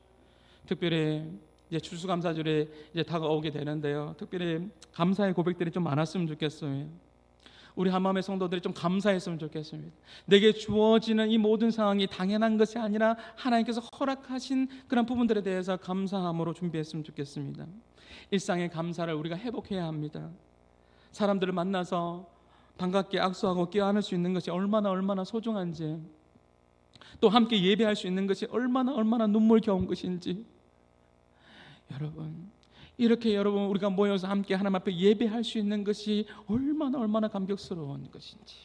특별히 이제 추수감사절이 이제 다가오게 되는데요. 특별히 감사의 고백들이 좀 많았으면 좋겠어요. 우리 한마음의 성도들이 좀 감사했으면 좋겠습니다. 내게 주어지는 이 모든 상황이 당연한 것이 아니라 하나님께서 허락하신 그런 부분들에 대해서 감사함으로 준비했으면 좋겠습니다. 일상의 감사를 우리가 회복해야 합니다. 사람들을 만나서 반갑게 악수하고 껴안을 수 있는 것이 얼마나 소중한지, 또 함께 예배할 수 있는 것이 얼마나 눈물겨운 것인지, 여러분 이렇게 우리가 모여서 함께 하나님 앞에 예배할 수 있는 것이 얼마나 감격스러운 것인지,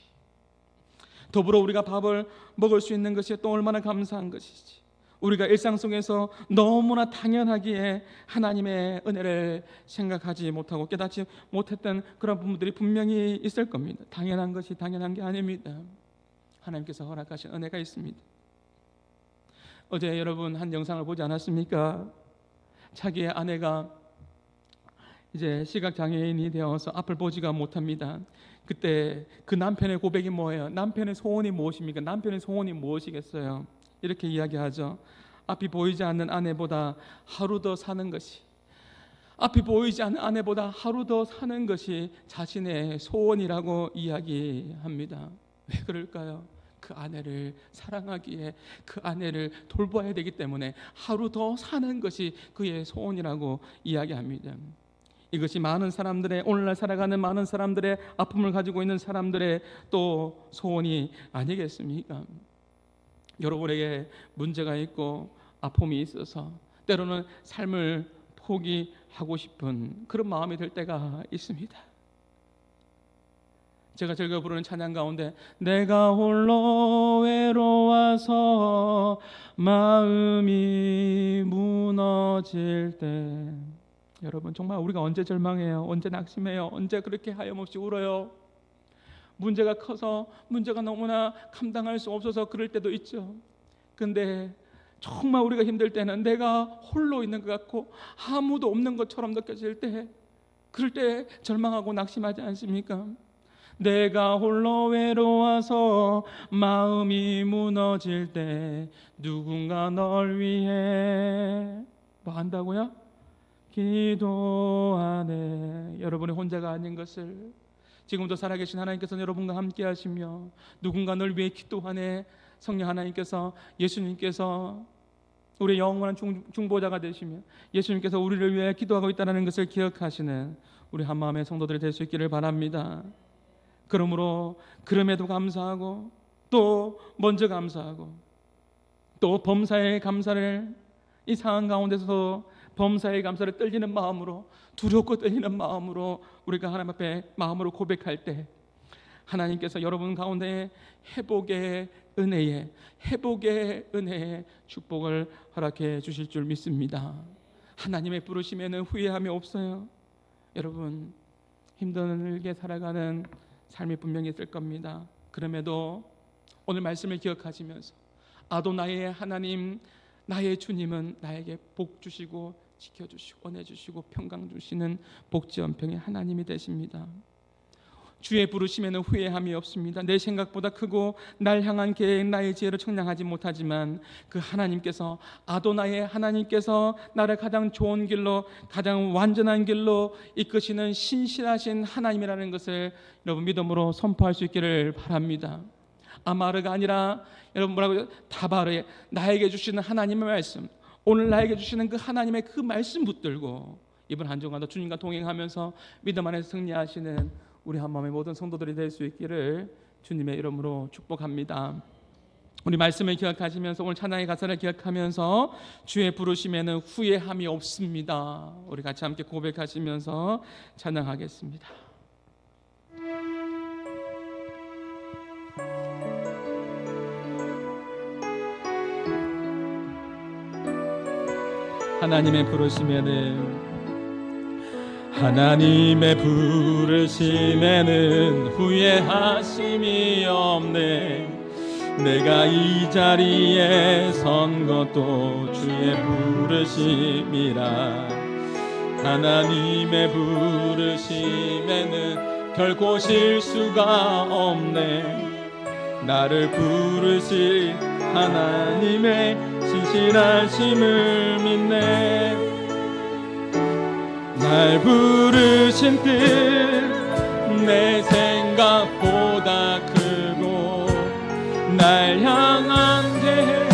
더불어 우리가 밥을 먹을 수 있는 것이 또 얼마나 감사한 것이지. 우리가 일상 속에서 너무나 당연하기에 하나님의 은혜를 생각하지 못하고 깨닫지 못했던 그런 부분들이 분명히 있을 겁니다. 당연한 것이 당연한 게 아닙니다. 하나님께서 허락하신 은혜가 있습니다. 어제 여러분 한 영상을 보지 않았습니까? 자기의 아내가 이제 시각장애인이 되어서 앞을 보지가 못합니다. 그때 그 남편의 고백이 뭐예요? 남편의 소원이 무엇입니까? 남편의 소원이 무엇이겠어요? 이렇게 이야기하죠. 앞이 보이지 않는 아내보다 하루 더 사는 것이, 앞이 보이지 않는 아내보다 하루 더 사는 것이 자신의 소원이라고 이야기합니다. 왜 그럴까요? 그 아내를 사랑하기에, 그 아내를 돌봐야 되기 때문에 하루 더 사는 것이 그의 소원이라고 이야기합니다. 이것이 많은 사람들의, 오늘날 살아가는 많은 사람들의, 아픔을 가지고 있는 사람들의 또 소원이 아니겠습니까? 여러분에게 문제가 있고 아픔이 있어서 때로는 삶을 포기하고 싶은 그런 마음이 들 때가 있습니다. 제가 즐겨 부르는 찬양 가운데 내가 홀로 외로워서 마음이 무너질 때, 여러분 정말 우리가 언제 절망해요? 언제 낙심해요? 언제 그렇게 하염없이 울어요? 문제가 커서, 문제가 너무나 감당할 수 없어서 그럴 때도 있죠. 근데 정말 우리가 힘들 때는 내가 홀로 있는 것 같고 아무도 없는 것처럼 느껴질 때, 그럴 때 절망하고 낙심하지 않습니까? 내가 홀로 외로워서 마음이 무너질 때 누군가 널 위해 뭐 한다고요? 기도하네. 여러분이 혼자가 아닌 것을 지금도 살아계신 하나님께서는 여러분과 함께 하시며 누군가 널 위해 기도하네. 성령 하나님께서, 예수님께서 우리의 영원한 중보자가 되시며 예수님께서 우리를 위해 기도하고 있다는 것을 기억하시는 우리 한마음의 성도들이 될 수 있기를 바랍니다. 그러므로 그럼에도 감사하고 또 먼저 감사하고 또 범사의 감사를, 이 상황 가운데서 범사의 감사를 떨리는 마음으로, 두렵고 떨리는 마음으로 우리가 하나님 앞에 마음으로 고백할 때 하나님께서 여러분 가운데 회복의 은혜에 축복을 허락해 주실 줄 믿습니다. 하나님의 부르심에는 후회함이 없어요. 여러분 힘들게 살아가는 삶이 분명히 있을 겁니다. 그럼에도 오늘 말씀을 기억하시면서 아도나의 하나님, 나의 주님은 나에게 복 주시고 지켜주시고 은혜 주시고 평강 주시는 복지원평의 하나님이 되십니다. 주의 부르심에는 후회함이 없습니다. 내 생각보다 크고 날 향한 계획, 나의 지혜로 청량하지 못하지만 그 하나님께서, 아도나의 하나님께서 나를 가장 좋은 길로, 가장 완전한 길로 이끄시는 신실하신 하나님이라는 것을 여러분 믿음으로 선포할 수 있기를 바랍니다. 아마르가 아니라 여러분 뭐라고요? 다바르에 나에게 주시는 하나님의 말씀, 오늘 나에게 주시는 그 하나님의 그 말씀 붙들고 이번 한 주간도 주님과 동행하면서 믿음 안에서 승리하시는 우리 한마음의 모든 성도들이 될 수 있기를 주님의 이름으로 축복합니다. 우리 말씀을 기억하시면서 오늘 찬양의 가사를 기억하면서 주의 부르심에는 후회함이 없습니다. 우리 같이 함께 고백하시면서 찬양하겠습니다. 하나님의 부르심에는, 하나님의 부르심에는 후회하심이 없네. 내가 이 자리에 선 것도 주의 부르심이라. 하나님의 부르심에는 결코 실수가 없네. 나를 부르실 하나님의 신실하심을 믿네. 날 부르신 뜻 내 생각보다 크고 날 향한 계획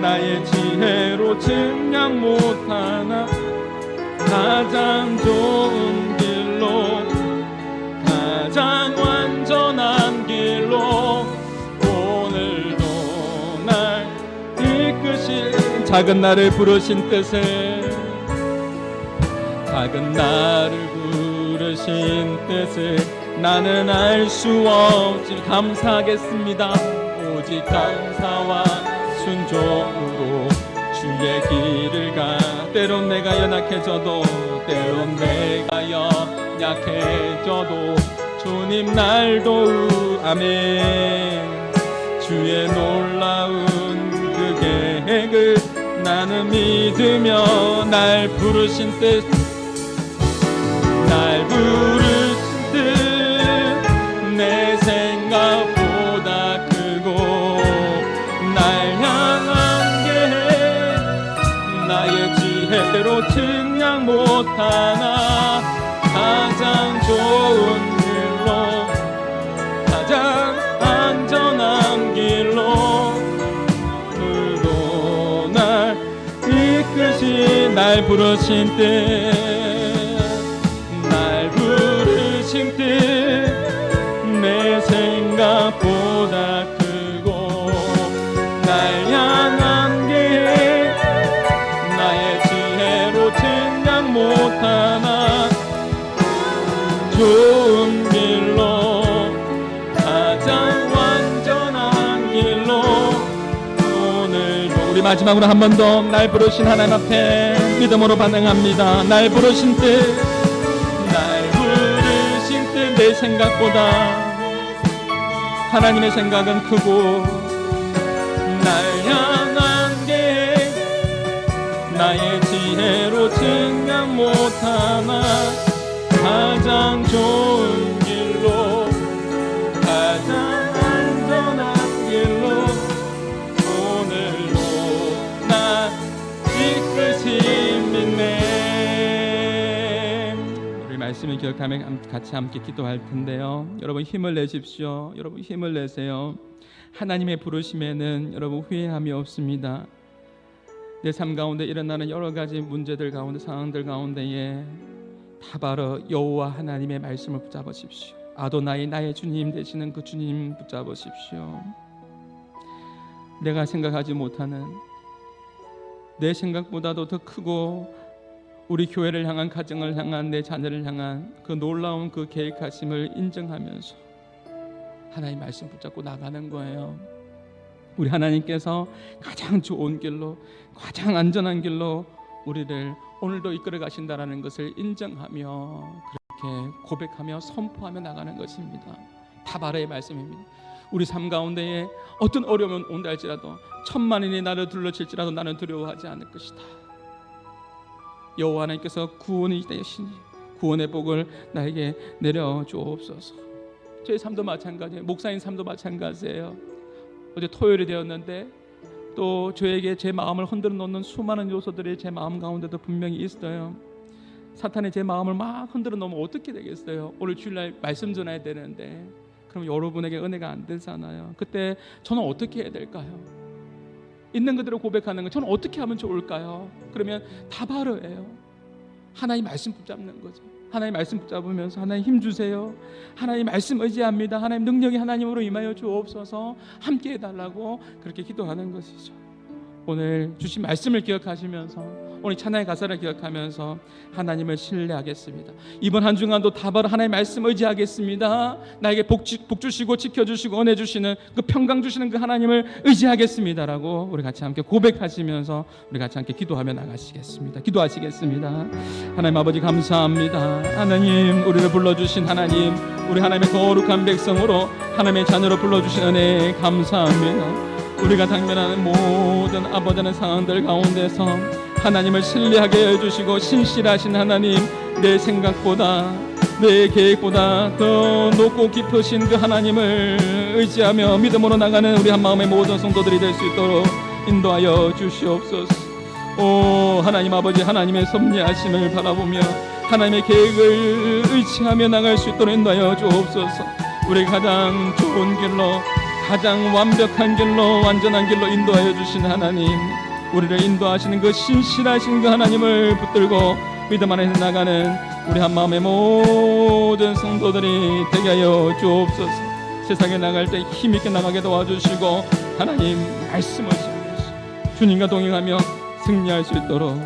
나의 지혜로 증량 못하나 가장 좋은 길로 가장 완전한 길로 오늘도 날 이끄실 작은 나를 부르신 뜻을 작은 나를 부르신 뜻을 나는 알 수 없지. 감사하겠습니다. 오직 감사와 순종으로 주의 길을 가. 때론 내가 연약해져도 때론 내가 연약해져도 주님 날 도우. 아멘. 주의 놀라운 그 계획을 나는 믿으며 날 부르신 뜻, 날 부르신 뜻 내 생각보다 크고 날 향한 계획 나의 지혜로 측량 못하나 가장 좋은 길로 가장 안전한 길로 으로 날 이끄시. 날 부르신 뜻, 날 부르신 뜻 내 생각보다 크고 날 향한 계획 나의 지혜로 측량 못하나 좋은 길로 가장 완전한 길로 오늘도. 우리 마지막으로 한 번 더 날 부르신 하나님 앞에 믿음으로 반응합니다. 날 부르신 뜻, 날 부르신 뜻 내 생각보다 하나님의 생각은 크고 날 향한 계획 나의 지혜로 측량 못하나 가장 좋은 길로 가장 안전한 길로 오늘도 나 이끄신 믿네. 우리 말씀을 기억하며 같이 함께 기도할 텐데요. 여러분 힘을 내십시오. 여러분 힘을 내세요. 하나님의 부르심에는 여러분 후회함이 없습니다. 내 삶 가운데 일어나는 여러 가지 문제들 가운데 상황들 가운데에 다 바로 여호와 하나님의 말씀을 붙잡으십시오. 아도나이 나의 주님 되시는 그 주님 붙잡으십시오. 내가 생각하지 못하는 내 생각보다도 더 크고 우리 교회를 향한 가정을 향한 내 자녀를 향한 그 놀라운 그 계획하심을 인정하면서 하나님 말씀 붙잡고 나가는 거예요. 우리 하나님께서 가장 좋은 길로 가장 안전한 길로 우리를 오늘도 이끌어 가신다라는 것을 인정하며 그렇게 고백하며 선포하며 나가는 것입니다. 다바르의 말씀입니다. 우리 삶 가운데에 어떤 어려움이 온다 할지라도 천만인이 나를 둘러칠지라도 나는 두려워하지 않을 것이다. 여호와 하나님께서 구원이 되시니 구원의 복을 나에게 내려주옵소서. 저의 삶도 마찬가지예요. 목사님 삶도 마찬가지예요. 어제 토요일이 되었는데 또 저에게 제 마음을 흔들어 놓는 수많은 요소들이 제 마음 가운데도 분명히 있어요. 사탄이 제 마음을 막 흔들어 놓으면 어떻게 되겠어요? 오늘 주일날 말씀 전해야 되는데 그럼 여러분에게 은혜가 안 되잖아요. 그때 저는 어떻게 해야 될까요? 있는 그대로 고백하는 거 저는 어떻게 하면 좋을까요? 그러면 다바르예요. 하나님 말씀 붙잡는 거죠. 하나님 말씀 붙잡으면서 하나님 힘 주세요. 하나님 말씀 의지합니다. 하나님 능력이 하나님으로 임하여 주옵소서. 함께 해달라고 그렇게 기도하는 것이죠. 오늘 주신 말씀을 기억하시면서 오늘 찬양의 가사를 기억하면서 하나님을 신뢰하겠습니다. 이번 한 주간도 다바르 하나님의 말씀 의지하겠습니다. 나에게 복 주시고 지켜주시고 은혜 주시는 그 평강 주시는 그 하나님을 의지하겠습니다라고 우리 같이 함께 고백하시면서 우리 같이 함께 기도하며 나가시겠습니다. 기도하시겠습니다. 하나님 아버지 감사합니다. 하나님 우리를 불러주신 하나님, 우리 하나님의 거룩한 백성으로 하나님의 자녀로 불러주신 은혜에 감사합니다. 우리가 당면하는 모든 아버지는 상황들 가운데서 하나님을 신뢰하게 해주시고 신실하신 하나님, 내 생각보다 내 계획보다 더 높고 깊으신 그 하나님을 의지하며 믿음으로 나가는 우리 한마음의 모든 성도들이 될 수 있도록 인도하여 주시옵소서. 오 하나님 아버지, 하나님의 섭리하심을 바라보며 하나님의 계획을 의지하며 나갈 수 있도록 인도하여 주옵소서. 우리 가장 좋은 길로 가장 완벽한 길로 완전한 길로 인도하여 주신 하나님, 우리를 인도하시는 그 신실하신 그 하나님을 붙들고 믿음 안에서 나가는 우리 한마음의 모든 성도들이 되게 하여 주옵소서. 세상에 나갈 때 힘있게 나가게 도와주시고 하나님 말씀하시면서 주님과 동행하며 승리할 수 있도록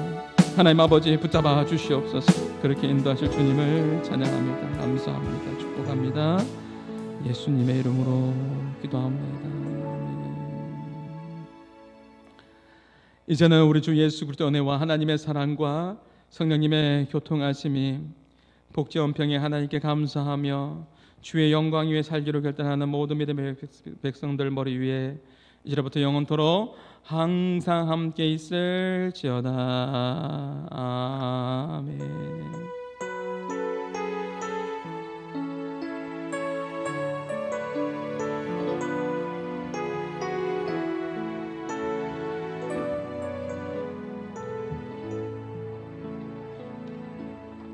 하나님 아버지 붙잡아 주시옵소서. 그렇게 인도하실 주님을 찬양합니다. 감사합니다. 축복합니다. 예수님의 이름으로 기도합니다. 이제는 우리 주 예수 그리스도의 은혜와 하나님의 사랑과 성령님의 교통하심이 복지원평에 하나님께 감사하며 주의 영광 위에 살기로 결단하는 모든 믿음의 백성들 머리 위에 이제부터 영원토록 항상 함께 있을지어다. 아멘.